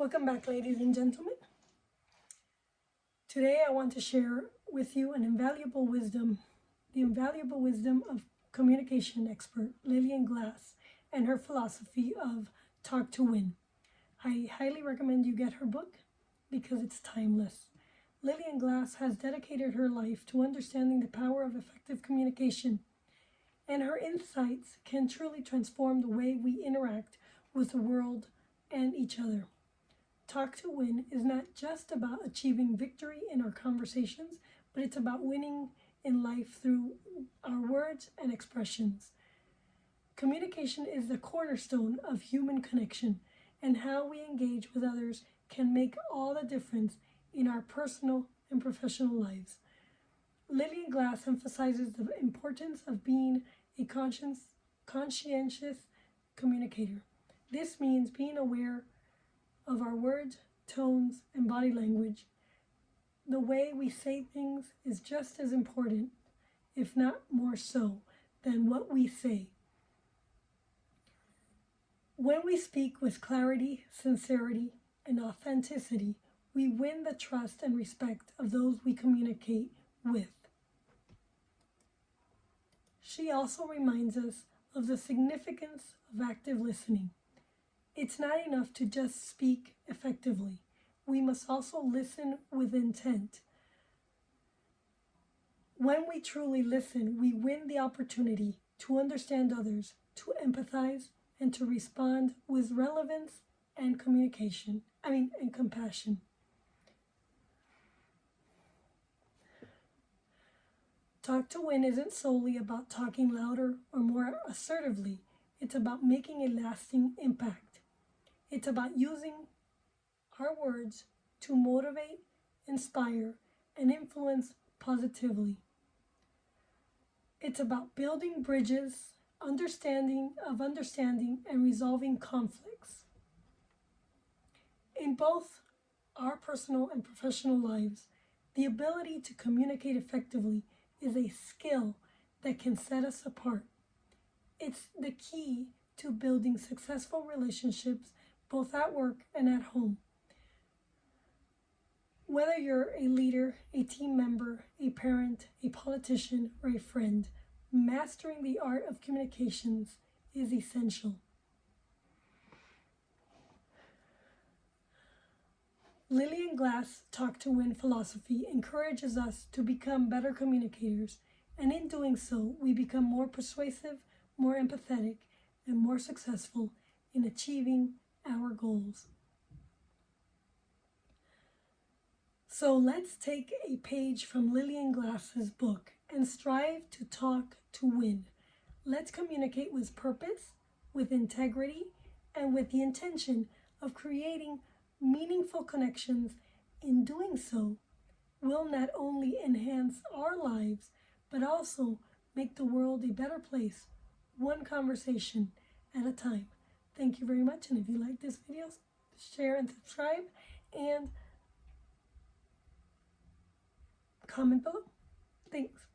Welcome back, ladies and gentlemen. Today I want to share with you the invaluable wisdom of communication expert Lilian Glass and her philosophy of talk to win. I highly recommend you get her book because it's timeless. Lilian Glass has dedicated her life to understanding the power of effective communication, and her insights can truly transform the way we interact with the world and each other. Talk to win is not just about achieving victory in our conversations, but it's about winning in life through our words and expressions. Communication is the cornerstone of human connection, and how we engage with others can make all the difference in our personal and professional lives. Lilian Glass emphasizes the importance of being a conscientious communicator. This means being aware of our words, tones, and body language. The way we say things is just as important, if not more so, than what we say. When we speak with clarity, sincerity, and authenticity, we win the trust and respect of those we communicate with. She also reminds us of the significance of active listening. It's not enough to just speak effectively. We must also listen with intent. When we truly listen, we win the opportunity to understand others, to empathize, and to respond with relevance and and compassion. Talk to win isn't solely about talking louder or more assertively. It's about making a lasting impact. It's about using our words to motivate, inspire, and influence positively. It's about building bridges, understanding, and resolving conflicts. In both our personal and professional lives, the ability to communicate effectively is a skill that can set us apart. It's the key to building successful relationships both at work and at home. Whether you're a leader, a team member, a parent, a politician, or a friend, mastering the art of communications is essential. Lilian Glass' Talk to Win philosophy encourages us to become better communicators, and in doing so, we become more persuasive, more empathetic, and more successful in achieving our goals. So let's take a page from Lilian Glass's book and strive to talk to win. Let's communicate with purpose, with integrity, and with the intention of creating meaningful connections. In doing so, we'll not only enhance our lives, but also make the world a better place, one conversation at a time. Thank you very much, and if you like this video, share and subscribe, and comment below. Thanks.